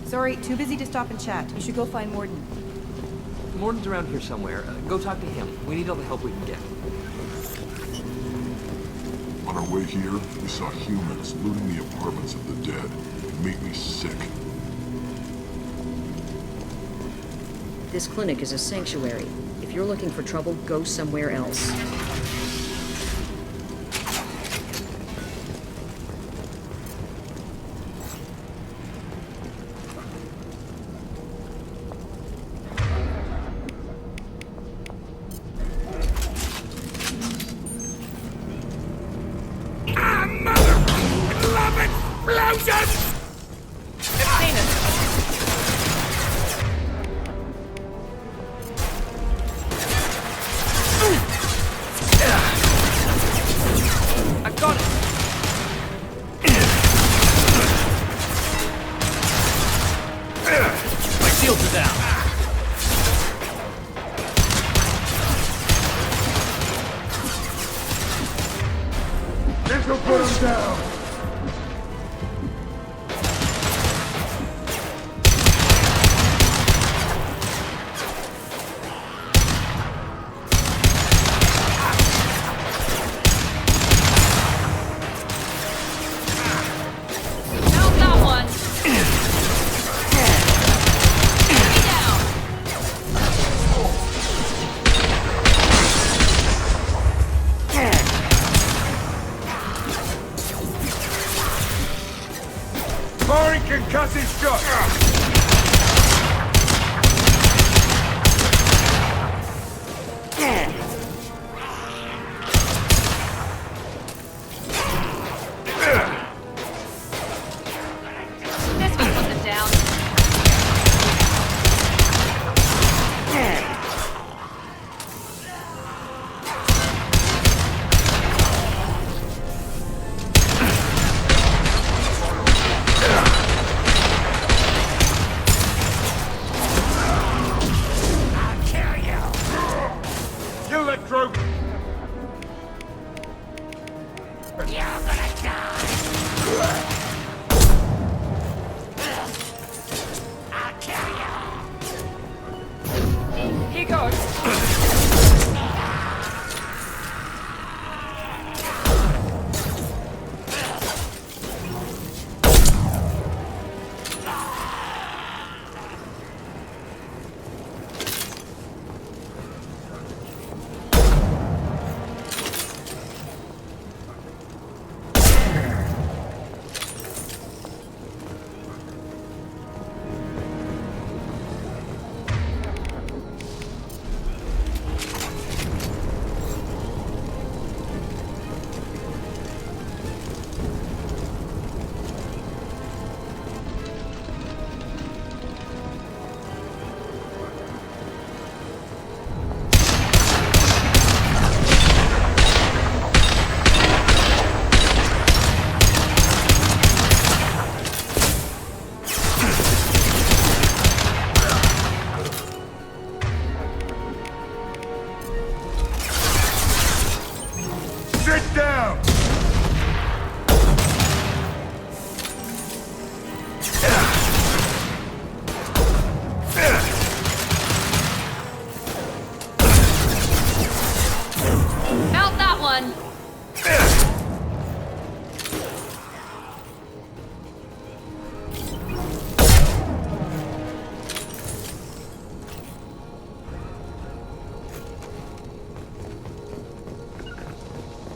Sorry, too busy to stop and chat. You should go find Morden. Morden's around here somewhere. Go talk to him. We need all the help we can get. On our way here, we saw humans looting the apartments of the dead. It made me sick. This clinic is a sanctuary. If you're looking for trouble, go somewhere else.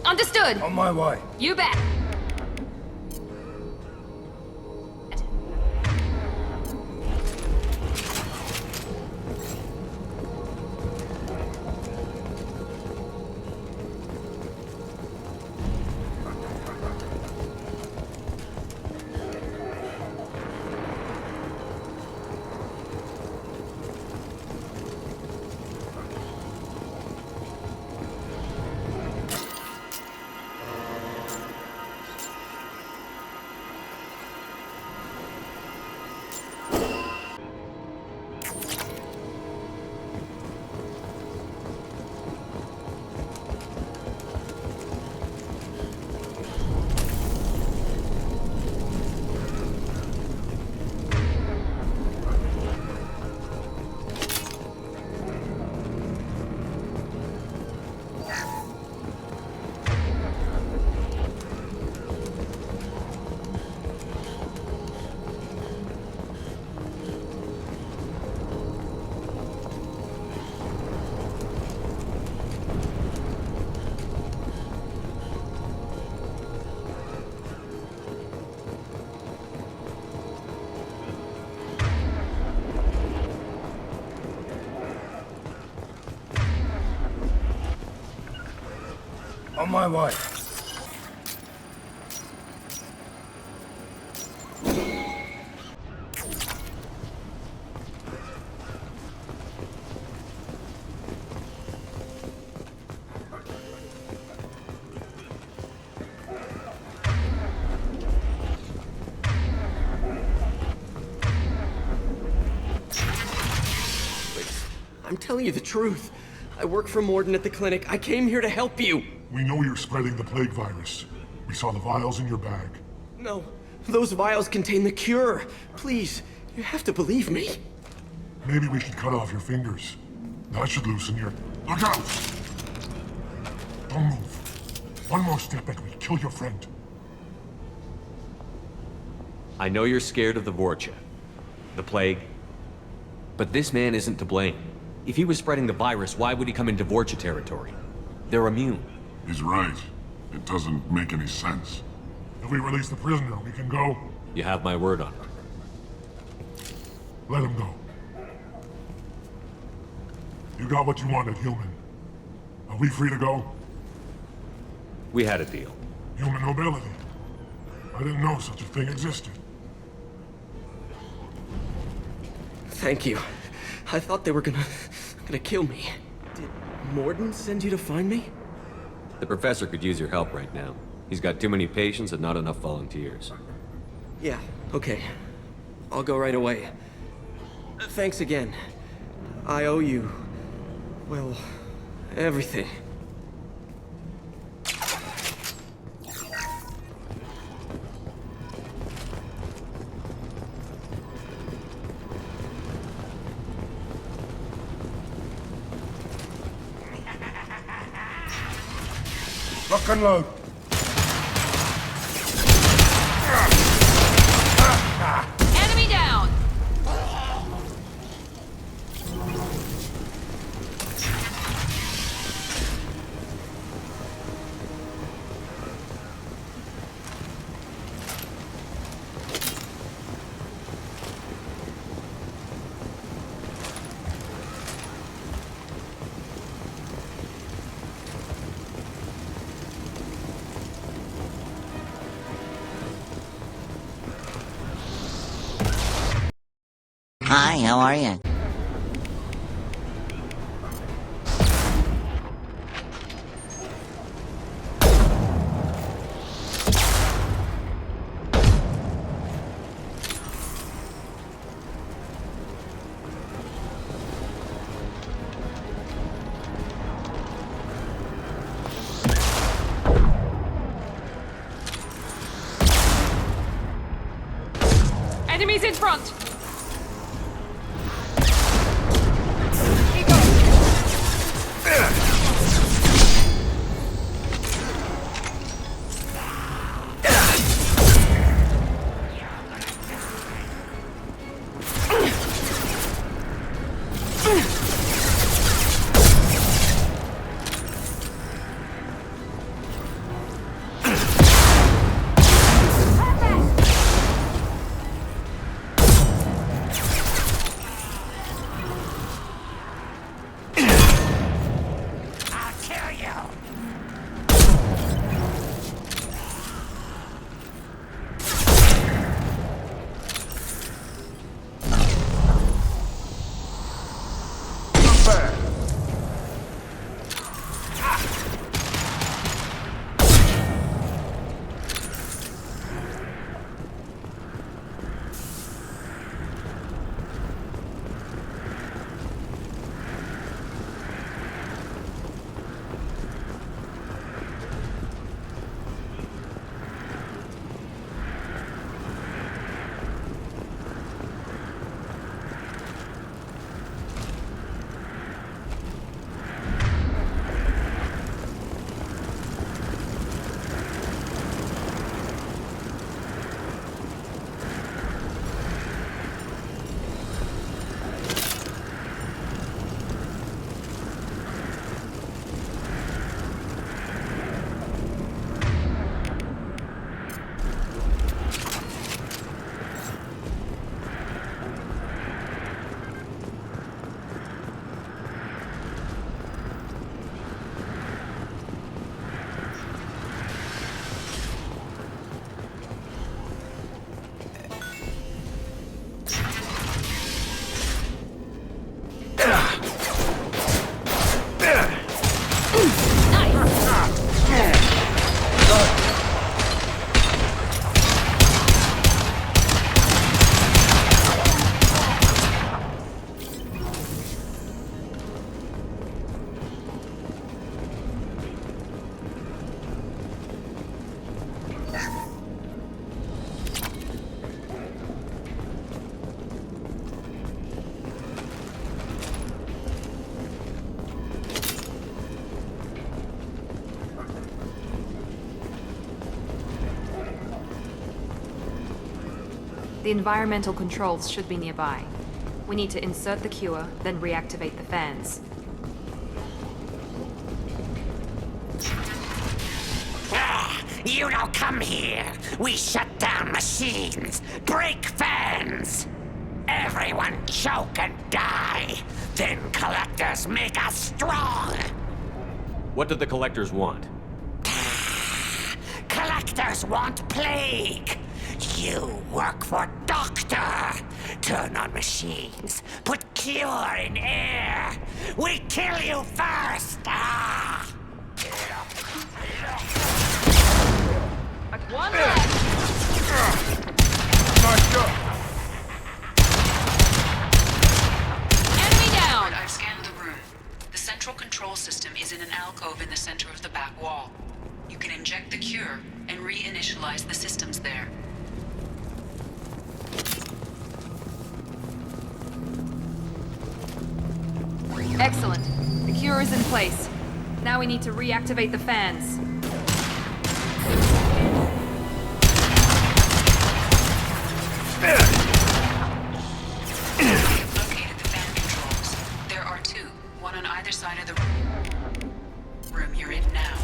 Understood. On my way. You bet. On my way. I'm telling you the truth. I work for Morden at the clinic. I came here to help you. We know you're spreading the plague virus. We saw the vials in your bag. No, those vials contain the cure. Please, you have to believe me. Maybe we should cut off your fingers. That should loosen your... Look out! Don't move. One more step and we kill your friend. I know you're scared of the Vorcha, the plague, but this man isn't to blame. If he was spreading the virus, why would he come into Vorcha territory? They're immune. He's right. It doesn't make any sense. If we release the prisoner, we can go. You have my word on it. Let him go. You got what you wanted, human. Are we free to go? We had a deal. Human nobility. I didn't know such a thing existed. Thank you. I thought they were gonna kill me. Did Morden send you to find me? The professor could use your help right now. He's got too many patients and not enough volunteers. Yeah, okay. I'll go right away. Thanks again. I owe you... well, everything. Lock and load. Enemy down! Hi, how are you? Enemies in front! The environmental controls should be nearby. We need to insert the cure, then reactivate the fans. You don't come here. We shut down machines, break fans. Everyone choke and die. Then collectors make us strong. What do the collectors want? Collectors want plague. You work for Doctor. Turn on machines. Put cure in air. We kill you first. Ah! One left. Enemy down. I've scanned the room. The central control system is in an alcove in the center of the back wall. You can inject the cure and reinitialize the systems there. Excellent. The cure is in place. Now we need to reactivate the fans. Located the fan controls. There are two, one on either side of the room you're in now.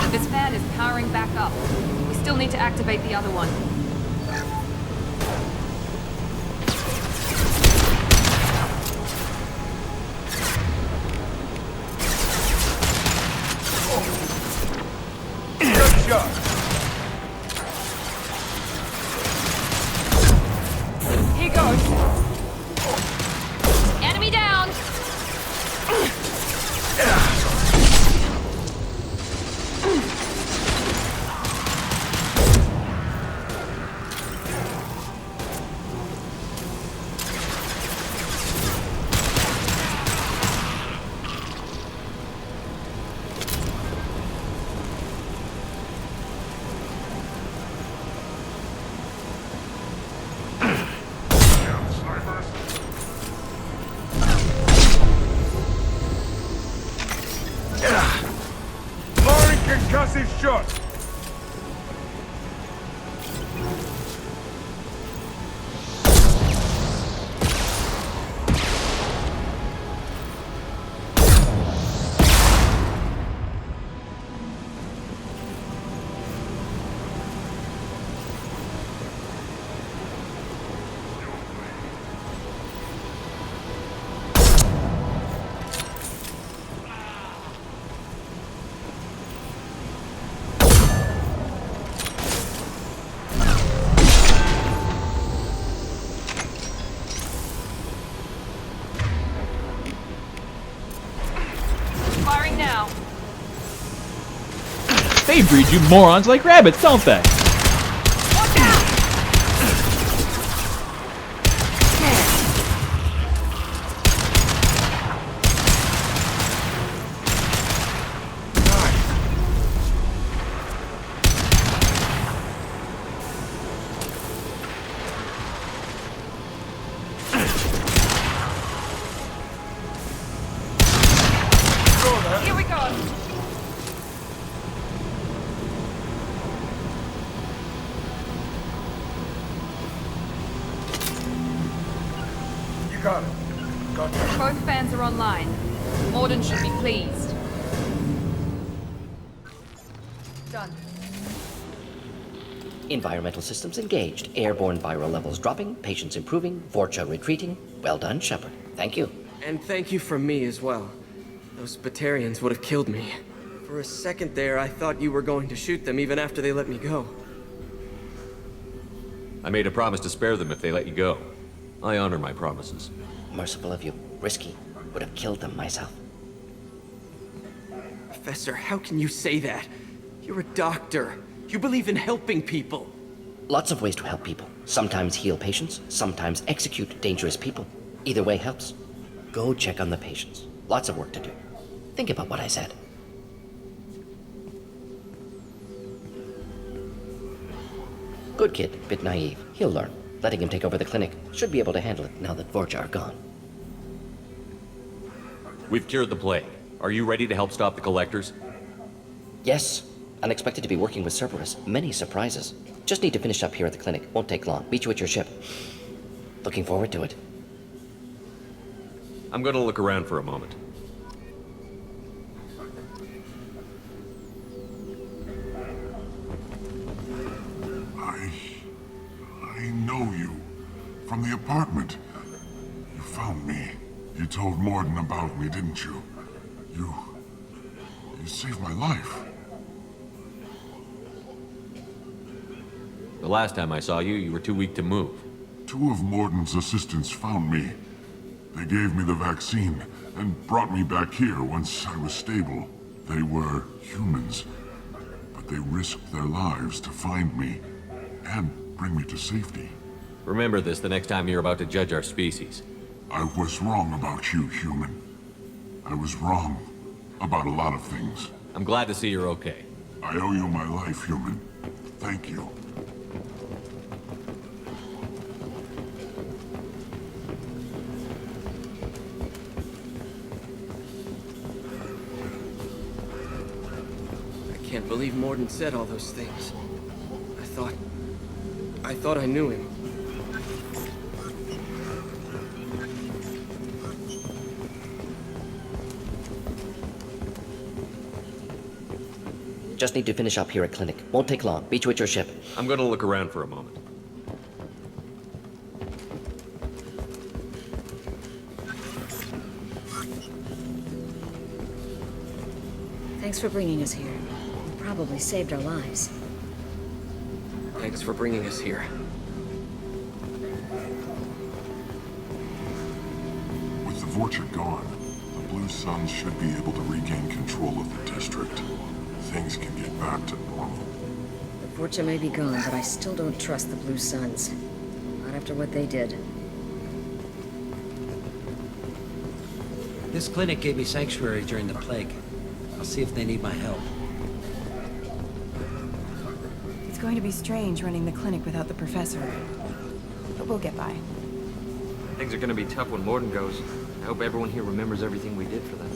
This fan is powering back up. We still need to activate the other one. Here goes. Enemy down. Concussive shot! Firing now. They breed you morons like rabbits, don't they? Watch out! Here we go. Both fans are online. Morden should be pleased. Done. Environmental systems engaged. Airborne viral levels dropping. Patients improving. Vorcha retreating. Well done, Shepard. Thank you. And thank you from me as well. Those Batarians would have killed me. For a second there, I thought you were going to shoot them even after they let me go. I made a promise to spare them if they let you go. I honor my promises. Merciful of you. Risky. Would have killed them myself. Professor, how can you say that? You're a doctor. You believe in helping people. Lots of ways to help people. Sometimes heal patients, sometimes execute dangerous people. Either way helps. Go check on the patients. Lots of work to do. Think about what I said. Good kid, bit naive. He'll learn. Letting him take over the clinic. Should be able to handle it now that Vorcha are gone. We've cured the plague. Are you ready to help stop the collectors? Yes. Unexpected to be working with Cerberus. Many surprises. Just need to finish up here at the clinic. Won't take long. Meet you at your ship. Looking forward to it. I'm gonna look around for a moment. I know you. From the apartment. You found me. You told Morden about me, didn't you? You saved my life. The last time I saw you, you were too weak to move. 2 of Morden's assistants found me. They gave me the vaccine and brought me back here once I was stable. They were humans, but they risked their lives to find me and bring me to safety. Remember this the next time you're about to judge our species. I was wrong about you, human. I was wrong about a lot of things. I'm glad to see you're okay. I owe you my life, human. Thank you. I can't believe Morden said all those things. I thought I knew him. Just need to finish up here at clinic. Won't take long. Meet you at your ship. I'm gonna look around for a moment. Thanks for bringing us here. You probably saved our lives. Thanks for bringing us here. With the Vorcha gone, the Blue Suns should be able to regain control of the district. Things can get back to normal. The Vorcha may be gone, but I still don't trust the Blue Suns. Not after what they did. This clinic gave me sanctuary during the plague. I'll see if they need my help. It's going to be strange running the clinic without the professor. But we'll get by. Things are gonna be tough when Morden goes. I hope everyone here remembers everything we did for them.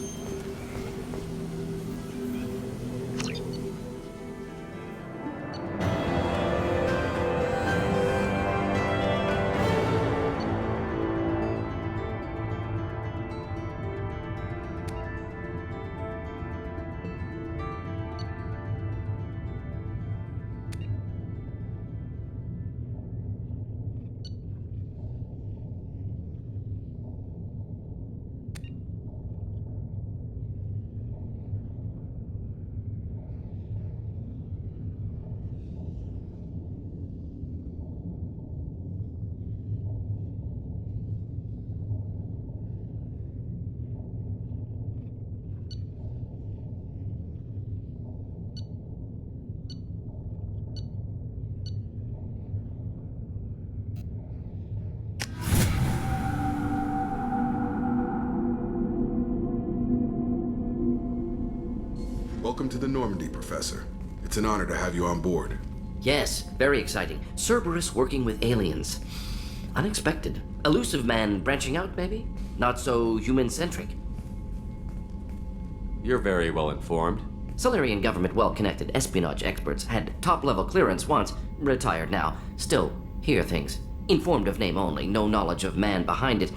Welcome to the Normandy, Professor. It's an honor to have you on board. Yes, very exciting. Cerberus working with aliens. Unexpected. Elusive man branching out, maybe? Not so human-centric. You're very well informed. Solarian government well-connected espionage experts had top-level clearance once, retired now. Still, hear things. Informed of name only, no knowledge of man behind it.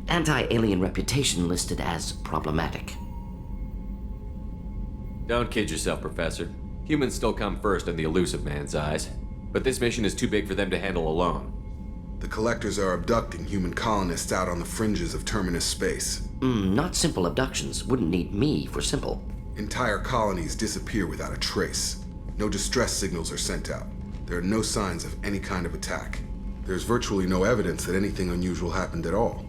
Anti-alien reputation listed as problematic. Don't kid yourself, Professor. Humans still come first in the elusive man's eyes. But this mission is too big for them to handle alone. The Collectors are abducting human colonists out on the fringes of terminus space. Not simple abductions. Wouldn't need me for simple. Entire colonies disappear without a trace. No distress signals are sent out. There are no signs of any kind of attack. There's virtually no evidence that anything unusual happened at all,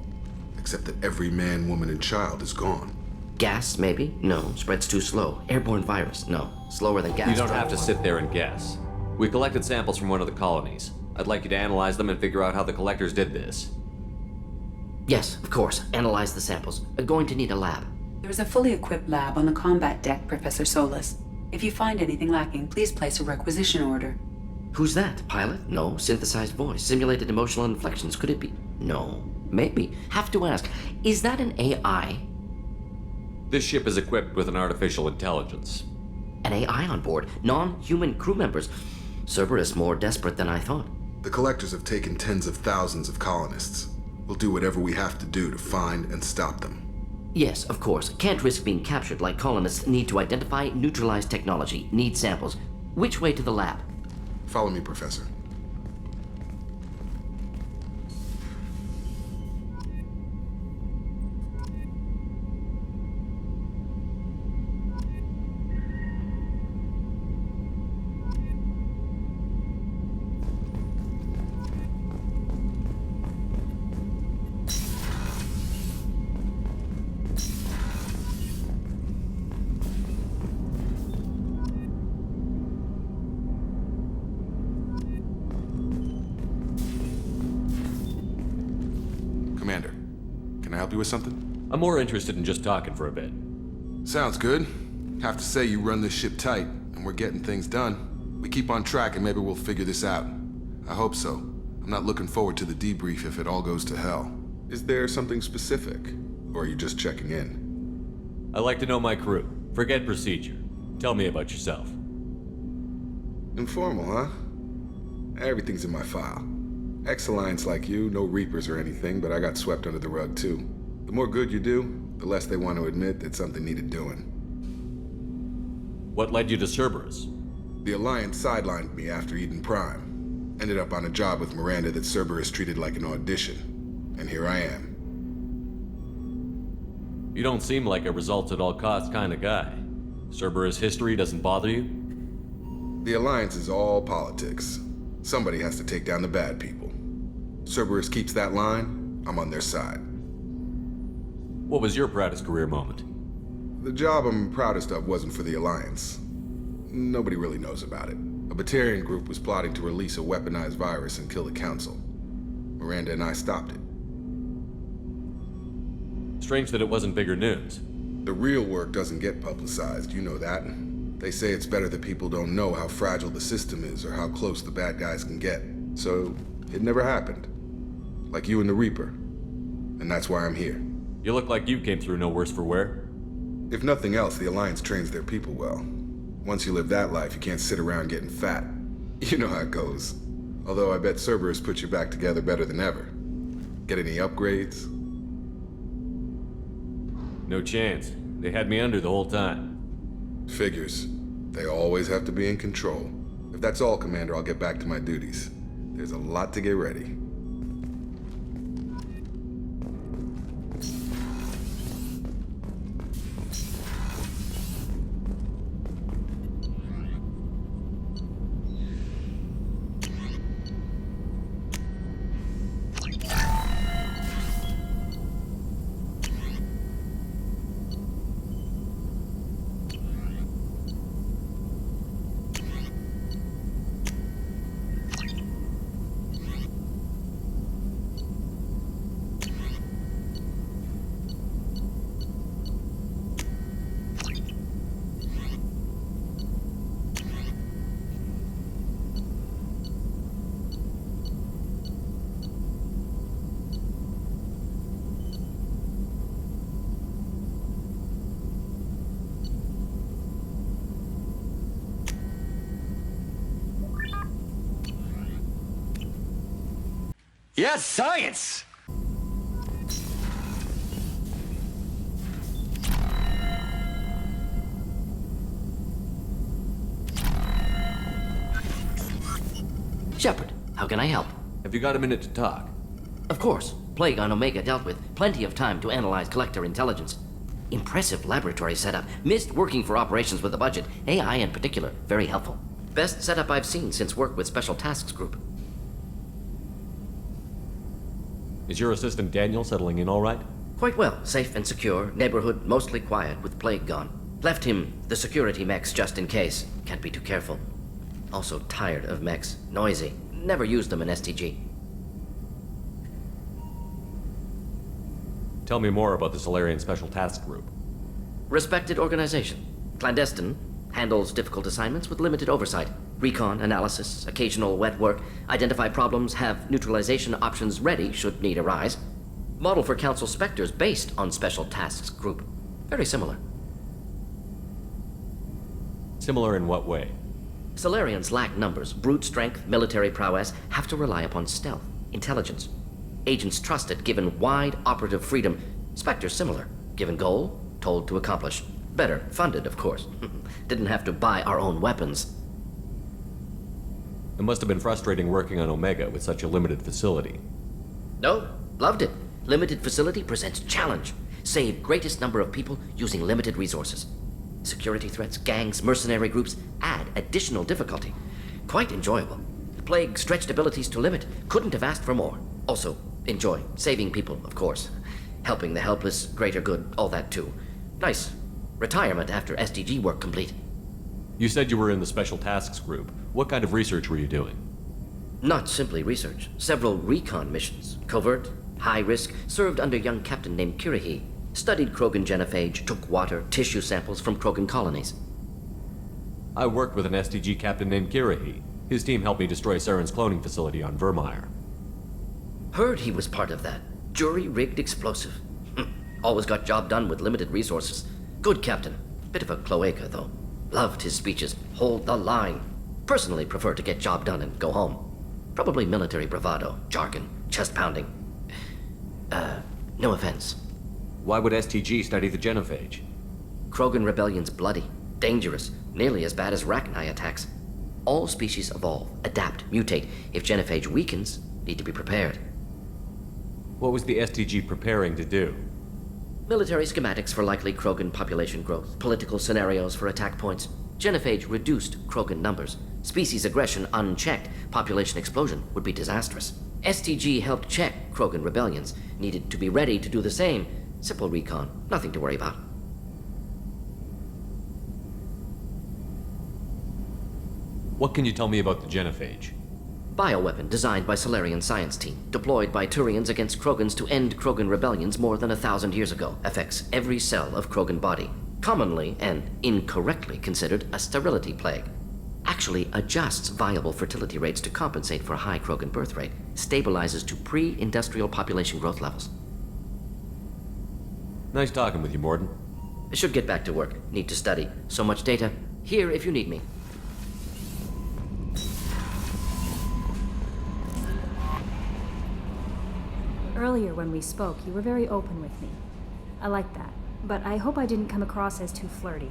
except that every man, woman, and child is gone. Gas, maybe? No. Spreads too slow. Airborne virus? No. Slower than gas. You don't have to sit there and guess. We collected samples from one of the colonies. I'd like you to analyze them and figure out how the Collectors did this. Yes, of course. Analyze the samples. Going to need a lab. There's a fully equipped lab on the combat deck, Professor Solis. If you find anything lacking, please place a requisition order. Who's that? Pilot? No. Synthesized voice. Simulated emotional inflections. Could it be? No. Maybe. Have to ask. Is that an AI? This ship is equipped with an artificial intelligence. An AI on board? Non-human crew members? Cerberus more desperate than I thought. The Collectors have taken tens of thousands of colonists. We'll do whatever we have to do to find and stop them. Yes, of course. Can't risk being captured like colonists need to identify, neutralize technology, need samples. Which way to the lab? Follow me, Professor. Commander, can I help you with something? I'm more interested in just talking for a bit. Sounds good. Have to say you run this ship tight, and we're getting things done. We keep on track and maybe we'll figure this out. I hope so. I'm not looking forward to the debrief if it all goes to hell. Is there something specific? Or are you just checking in? I like to know my crew. Forget procedure. Tell me about yourself. Informal, huh? Everything's in my file. Ex-Alliance like you, no Reapers or anything, but I got swept under the rug too. The more good you do, the less they want to admit that something needed doing. What led you to Cerberus? The Alliance sidelined me after Eden Prime. Ended up on a job with Miranda that Cerberus treated like an audition. And here I am. You don't seem like a results-at-all-costs kind of guy. Cerberus history doesn't bother you? The Alliance is all politics. Somebody has to take down the bad people. Cerberus keeps that line, I'm on their side. What was your proudest career moment? The job I'm proudest of wasn't for the Alliance. Nobody really knows about it. A Batarian group was plotting to release a weaponized virus and kill the Council. Miranda and I stopped it. Strange that it wasn't bigger news. The real work doesn't get publicized, you know that. They say it's better that people don't know how fragile the system is or how close the bad guys can get. So, it never happened. Like you and the Reaper. And that's why I'm here. You look like you came through no worse for wear. If nothing else, the Alliance trains their people well. Once you live that life, you can't sit around getting fat. You know how it goes. Although I bet Cerberus puts you back together better than ever. Get any upgrades? No chance. They had me under the whole time. Figures. They always have to be in control. If that's all, Commander, I'll get back to my duties. There's a lot to get ready. Yes, science! Shepard, how can I help? Have you got a minute to talk? Of course. Plague on Omega dealt with. Plenty of time to analyze collector intelligence. Impressive laboratory setup. Missed working for operations with a budget. AI in particular. Very helpful. Best setup I've seen since work with Special Tasks Group. Is your assistant Daniel settling in all right? Quite well. Safe and secure. Neighborhood mostly quiet with Plague gone. Left him the security mechs just in case. Can't be too careful. Also tired of mechs. Noisy. Never used them in STG. Tell me more about the Solarian Special Task Group. Respected organization. Clandestine. Handles difficult assignments with limited oversight. Recon, analysis, occasional wet work. Identify problems, have neutralization options ready should need arise. Model for Council Spectres based on Special Tasks Group. Very similar. Similar in what way? Solarians lack numbers, brute strength, military prowess, have to rely upon stealth, intelligence. Agents trusted, given wide operative freedom. Spectres similar, given goal, told to accomplish. Better, funded, of course. Didn't have to buy our own weapons. It must have been frustrating working on Omega with such a limited facility. No, loved it. Limited facility presents challenge. Save greatest number of people using limited resources. Security threats, gangs, mercenary groups add additional difficulty. Quite enjoyable. Plague stretched abilities to limit. Couldn't have asked for more. Also, enjoy. Saving people, of course. Helping the helpless, greater good, all that too. Nice. Retirement after SDG work complete. You said you were in the Special Tasks Group. What kind of research were you doing? Not simply research. Several recon missions. Covert, high risk, served under young captain named Kirihi. Studied Krogan genophage, took water, tissue samples from Krogan colonies. I worked with an SDG captain named Kirihi. His team helped me destroy Saren's cloning facility on Vermeer. Heard he was part of that. Jury-rigged explosive. Always got job done with limited resources. Good captain. Bit of a cloaca, though. Loved his speeches. Hold the line. Personally prefer to get job done and go home. Probably military bravado, jargon, chest pounding. No offense. Why would STG study the genophage? Krogan rebellion's bloody, dangerous, nearly as bad as Rachni attacks. All species evolve, adapt, mutate. If genophage weakens, need to be prepared. What was the STG preparing to do? Military schematics for likely Krogan population growth, political scenarios for attack points. Genophage reduced Krogan numbers. Species aggression unchecked, population explosion would be disastrous. STG helped check Krogan rebellions, needed to be ready to do the same. Simple recon, nothing to worry about. What can you tell me about the genophage? Bioweapon designed by Solarian science team, deployed by Turians against Krogans to end Krogan rebellions more than 1,000 years ago. Affects every cell of Krogan body. Commonly and incorrectly considered a sterility plague. Actually adjusts viable fertility rates to compensate for a high Krogan birth rate. Stabilizes to pre-industrial population growth levels. Nice talking with you, Morden. Should get back to work. Need to study. So much data. Here if you need me. Earlier when we spoke, you were very open with me. I like that, but I hope I didn't come across as too flirty.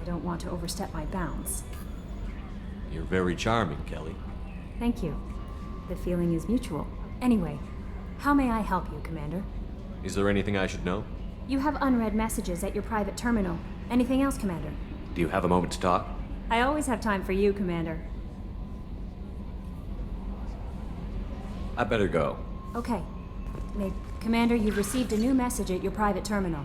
I don't want to overstep my bounds. You're very charming, Kelly. Thank you. The feeling is mutual. Anyway, how may I help you, Commander? Is there anything I should know? You have unread messages at your private terminal. Anything else, Commander? Do you have a moment to talk? I always have time for you, Commander. I better go. Okay. Commander, you've received a new message at your private terminal.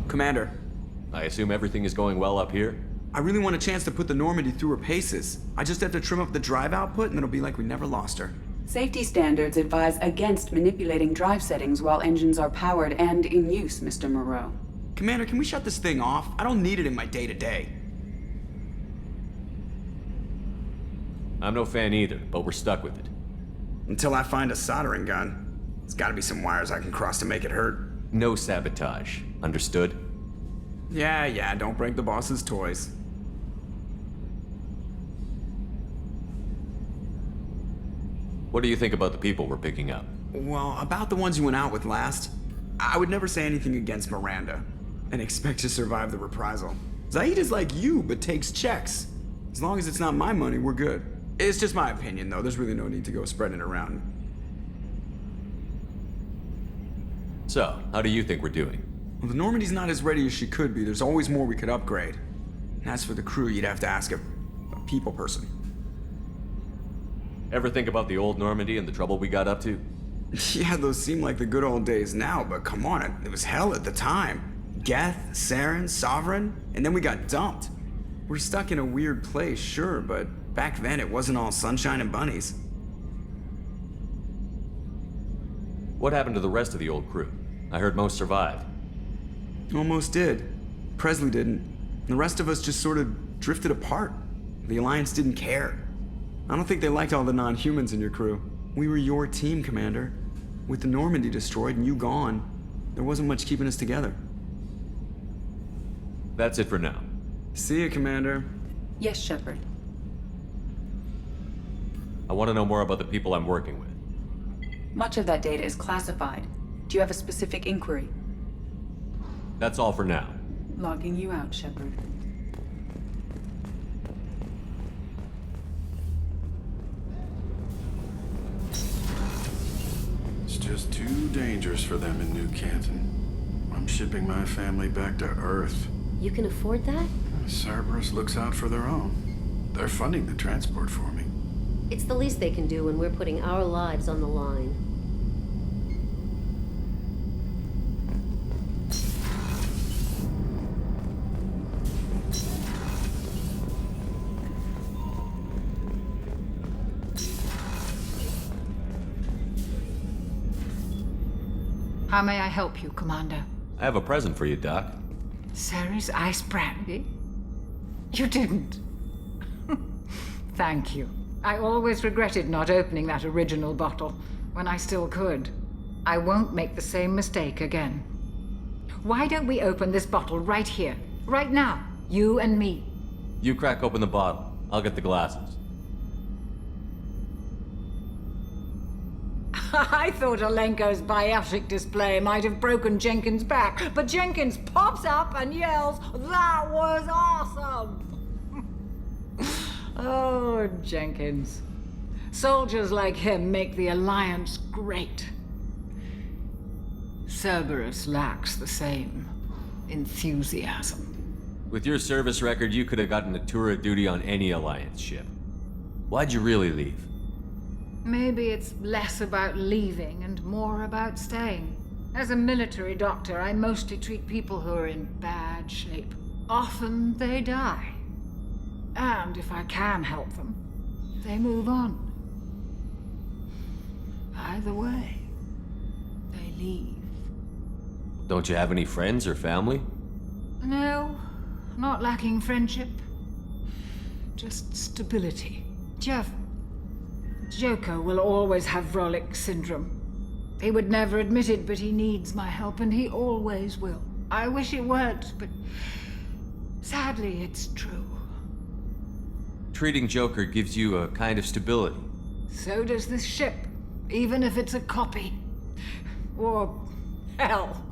Commander. I assume everything is going well up here? I really want a chance to put the Normandy through her paces. I just have to trim up the drive output and it'll be like we never lost her. Safety standards advise against manipulating drive settings while engines are powered and in use, Mr. Moreau. Commander, can we shut this thing off? I don't need it in my day-to-day. I'm no fan either, but we're stuck with it. Until I find a soldering gun. There's gotta be some wires I can cross to make it hurt. No sabotage. Understood? Yeah, don't break the boss's toys. What do you think about the people we're picking up? Well, about the ones you went out with last, I would never say anything against Miranda and expect to survive the reprisal. Zaid is like you, but takes checks. As long as it's not my money, we're good. It's just my opinion, though. There's really no need to go spreading it around. So, how do you think we're doing? Well, the Normandy's not as ready as she could be. There's always more we could upgrade. And as for the crew, you'd have to ask a people person. Ever think about the old Normandy and the trouble we got up to? Yeah, those seem like the good old days now, but come on, it was hell at the time. Geth, Saren, Sovereign, and then we got dumped. We're stuck in a weird place, sure, but back then it wasn't all sunshine and bunnies. What happened to the rest of the old crew? I heard most survived. Almost did. Presley didn't. The rest of us just sort of drifted apart. The Alliance didn't care. I don't think they liked all the non-humans in your crew. We were your team, Commander. With the Normandy destroyed and you gone, there wasn't much keeping us together. That's it for now. See you, Commander. Yes, Shepard. I want to know more about the people I'm working with. Much of that data is classified. Do you have a specific inquiry? That's all for now. Logging you out, Shepard. It's just too dangerous for them in New Canton. I'm shipping my family back to Earth. You can afford that? Cerberus looks out for their own. They're funding the transport for me. It's the least they can do when we're putting our lives on the line. How may I help you, Commander? I have a present for you, Doc. Ceres ice brandy? You didn't. Thank you. I always regretted not opening that original bottle when I still could. I won't make the same mistake again. Why don't we open this bottle right here, right now, you and me? You crack open the bottle. I'll get the glasses. I thought Alenko's biotic display might have broken Jenkins' back, but Jenkins pops up and yells, "That was awesome!" Oh, Jenkins. Soldiers like him make the Alliance great. Cerberus lacks the same enthusiasm. With your service record, you could have gotten a tour of duty on any Alliance ship. Why'd you really leave? Maybe it's less about leaving and more about staying. As a military doctor, I mostly treat people who are in bad shape. Often they die. And if I can help them, they move on. Either way, they leave. Don't you have any friends or family? No, not lacking friendship. Just stability. Jeff, Joker will always have Vrolic syndrome. He would never admit it, but he needs my help, and he always will. I wish it weren't, but sadly, it's true. Treating Joker gives you a kind of stability. So does this ship, even if it's a copy. Or, hell,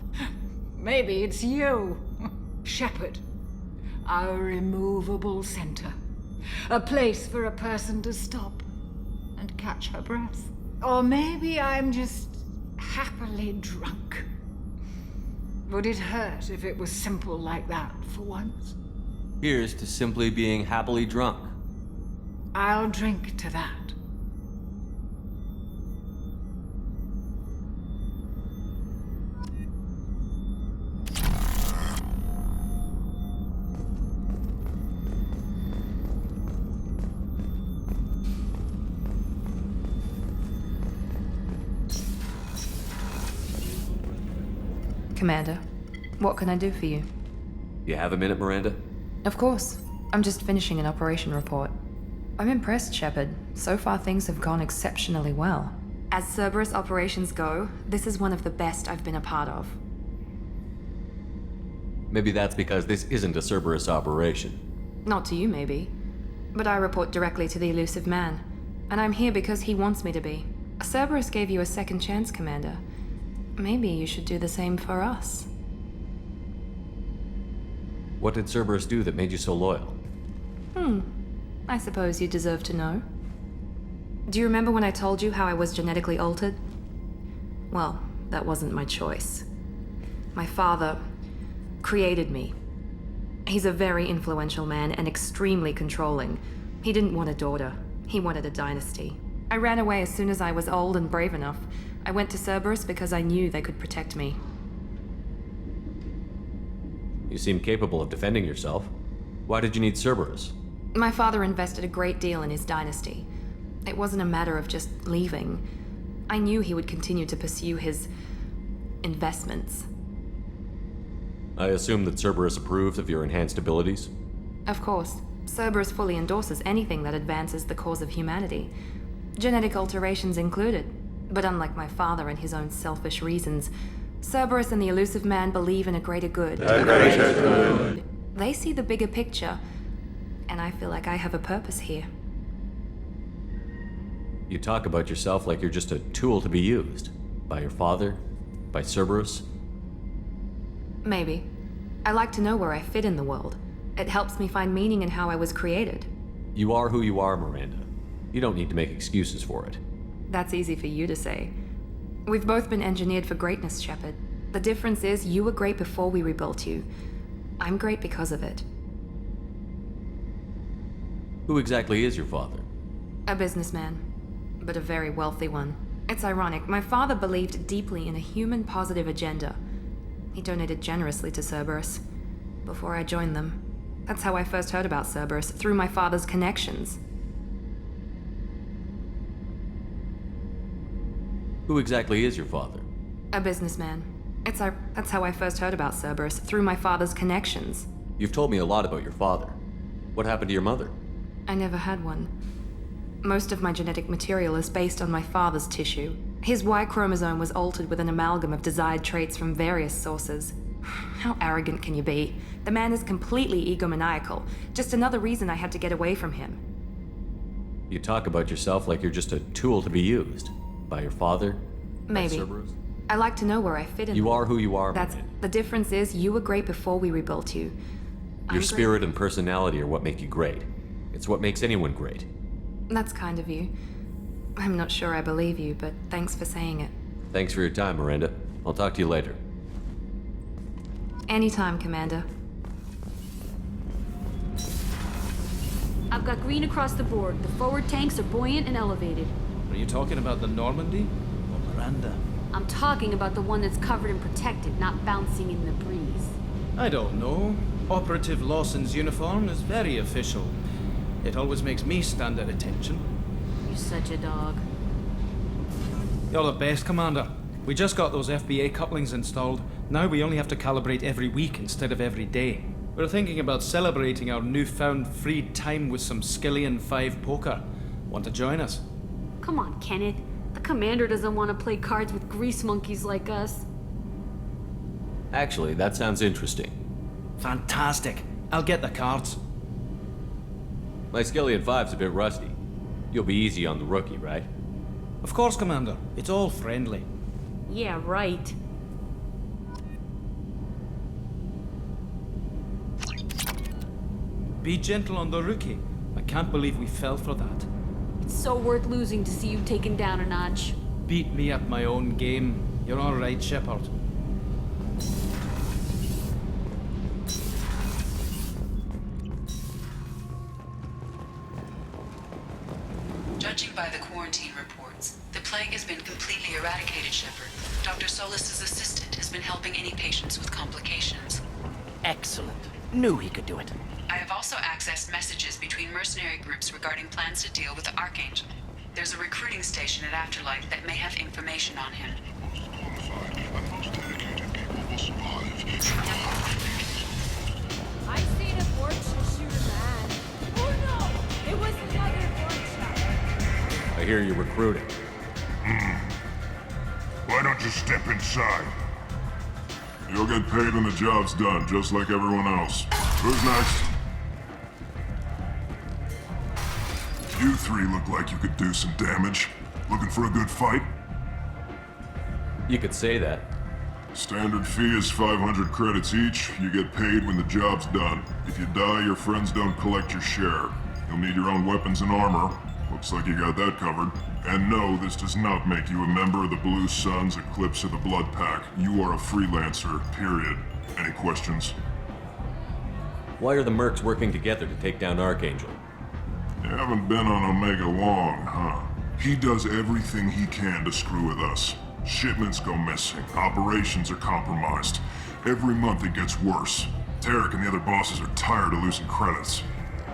maybe it's you, Shepard. Our immovable center. A place for a person to stop and catch her breath. Or maybe I'm just happily drunk. Would it hurt if it was simple like that for once? Here's to simply being happily drunk. I'll drink to that. Commander, What can I do for you? You have a minute, Miranda? Of course. I'm just finishing an operation report. I'm impressed, Shepard. So far things have gone exceptionally well. As Cerberus operations go, this is one of the best I've been a part of. Maybe that's because this isn't a Cerberus operation. Not to you, maybe. But I report directly to the elusive man. And I'm here because he wants me to be. Cerberus gave you a second chance, Commander. Maybe you should do the same for us. What did Cerberus do that made you so loyal? I suppose you deserve to know. Do you remember when I told you how I was genetically altered? Well, that wasn't my choice. My father created me. He's a very influential man and extremely controlling. He didn't want a daughter. He wanted a dynasty. I ran away as soon as I was old and brave enough. I went to Cerberus because I knew they could protect me. You seem capable of defending yourself. Why did you need Cerberus? My father invested a great deal in his dynasty. It wasn't a matter of just leaving. I knew he would continue to pursue his investments. I assume that Cerberus approved of your enhanced abilities? Of course. Cerberus fully endorses anything that advances the cause of humanity. Genetic alterations included. But unlike my father and his own selfish reasons, Cerberus and the elusive man believe in a greater good. A greater good. They see the bigger picture, and I feel like I have a purpose here. You talk about yourself like you're just a tool to be used. By your father? By Cerberus? Maybe. I like to know where I fit in the world. It helps me find meaning in how I was created. You are who you are, Miranda. You don't need to make excuses for it. That's easy for you to say. We've both been engineered for greatness, Shepard. The difference is you were great before we rebuilt you. I'm great because of it. Who exactly is your father? A businessman, but a very wealthy one. It's ironic. My father believed deeply in a human-positive agenda. He donated generously to Cerberus before I joined them. That's how I first heard about Cerberus, through my father's connections. Who exactly is your father? A businessman. That's how I first heard about Cerberus, through my father's connections. You've told me a lot about your father. What happened to your mother? I never had one. Most of my genetic material is based on my father's tissue. His Y chromosome was altered with an amalgam of desired traits from various sources. How arrogant can you be? The man is completely egomaniacal. Just another reason I had to get away from him. You talk about yourself like you're just a tool to be used. By your father? Maybe. By Cerberus? I like to know where I fit in. You are who you are, That's Miranda. the difference is you were great before we rebuilt you. Your spirit and personality are what make you great. It's what makes anyone great. That's kind of you. I'm not sure I believe you, but thanks for saying it. Thanks for your time, Miranda. I'll talk to you later. Anytime, Commander. I've got green across the board. The forward tanks are buoyant and elevated. Are you talking about the Normandy? Or Miranda? I'm talking about the one that's covered and protected, not bouncing in the breeze. I don't know. Operative Lawson's uniform is very official. It always makes me stand at attention. You're such a dog. You're the best, Commander. We just got those FBA couplings installed. Now we only have to calibrate every week instead of every day. We're thinking about celebrating our newfound freed time with some Skillian 5 poker. Want to join us? Come on, Kenneth. The commander doesn't want to play cards with grease monkeys like us. Actually, that sounds interesting. Fantastic. I'll get the cards. My Skillian 5's a bit rusty. You'll be easy on the rookie, right? Of course, Commander. It's all friendly. Yeah, right. Be gentle on the rookie. I can't believe we fell for that. It's so worth losing to see you taken down a notch. Beat me at my own game. You're all right, Shepard. Judging by the quarantine reports, the plague has been completely eradicated, Shepard. Dr. Solis's assistant has been helping any patients with complications. Excellent. Knew he could do it. I have also accessed messages between mercenary groups regarding plans to deal with the Archangel. There's a recruiting station at Afterlife that may have information on him. I seen a Vorcha shoot a man. Oh no! It was another Vorcha. I hear you're recruiting. Why don't you step inside? You'll get paid when the job's done, just like everyone else. Who's next? You three look like you could do some damage. Looking for a good fight? You could say that. Standard fee is 500 credits each. You get paid when the job's done. If you die, your friends don't collect your share. You'll need your own weapons and armor. Looks like you got that covered. And no, this does not make you a member of the Blue Suns, Eclipse, or the Blood Pack. You are a freelancer, period. Any questions? Why are the mercs working together to take down Archangel? You haven't been on Omega long, huh? He does everything he can to screw with us. Shipments go missing. Operations are compromised. Every month it gets worse. Tarek and the other bosses are tired of losing credits.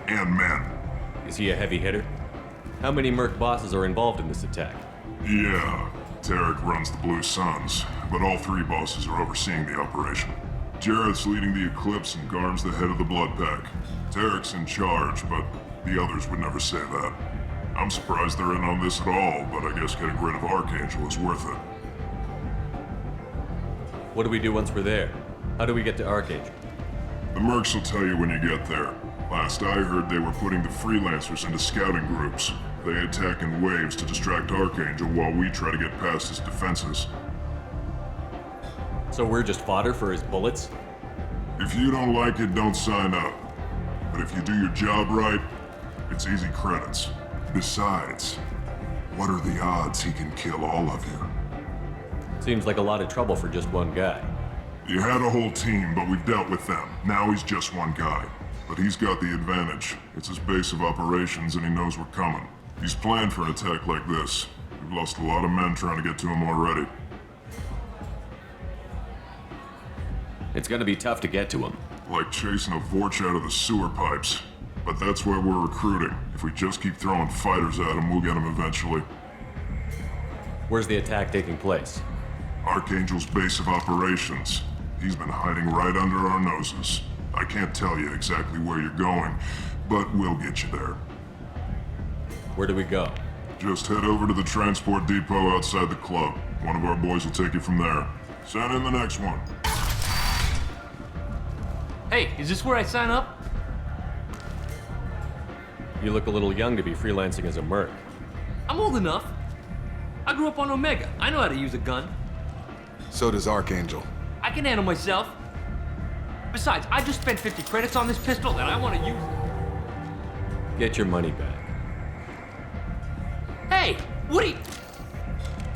And men. Is he a heavy hitter? How many merc bosses are involved in this attack? Yeah, Tarek runs the Blue Suns, but all three bosses are overseeing the operation. Jarrett's leading the Eclipse and Garm's the head of the Blood Pack. Tarek's in charge, but the others would never say that. I'm surprised they're in on this at all, but I guess getting rid of Archangel is worth it. What do we do once we're there? How do we get to Archangel? The mercs will tell you when you get there. Last I heard, they were putting the freelancers into scouting groups. They attack in waves to distract Archangel while we try to get past his defenses. So we're just fodder for his bullets? If you don't like it, don't sign up. But if you do your job right, it's easy credits. Besides, what are the odds he can kill all of you? Seems like a lot of trouble for just one guy. You had a whole team, but we've dealt with them. Now he's just one guy. But he's got the advantage. It's his base of operations and he knows we're coming. He's planned for an attack like this. We've lost a lot of men trying to get to him already. It's gonna be tough to get to him. Like chasing a Vorcha out of the sewer pipes. But that's why we're recruiting. If we just keep throwing fighters at him, we'll get him eventually. Where's the attack taking place? Archangel's base of operations. He's been hiding right under our noses. I can't tell you exactly where you're going, but we'll get you there. Where do we go? Just head over to the transport depot outside the club. One of our boys will take you from there. Send in the next one. Hey, is this where I sign up? You look a little young to be freelancing as a merc. I'm old enough. I grew up on Omega. I know how to use a gun. So does Archangel. I can handle myself. Besides, I just spent 50 credits on this pistol and I want to use it. Get your money back. Hey, Woody!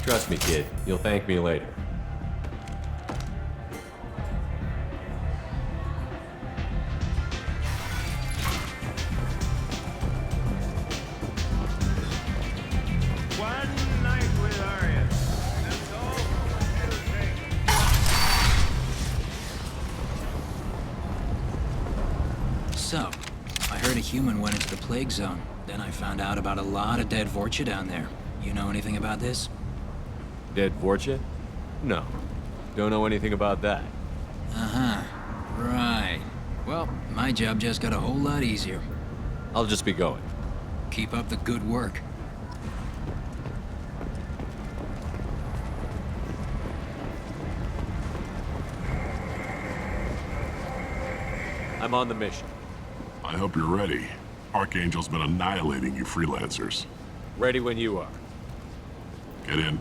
Trust me, kid. You'll thank me later. One night with Arya. That's all it'll take. So, I heard a human went into the plague zone. Then I found out about a lot of dead Vorcha down there. You know anything about this? Dead Vorcha? No. Don't know anything about that. Uh-huh. Right. Well, my job just got a whole lot easier. I'll just be going. Keep up the good work. I'm on the mission. I hope you're ready. Archangel's been annihilating you freelancers. Ready when you are. Get in.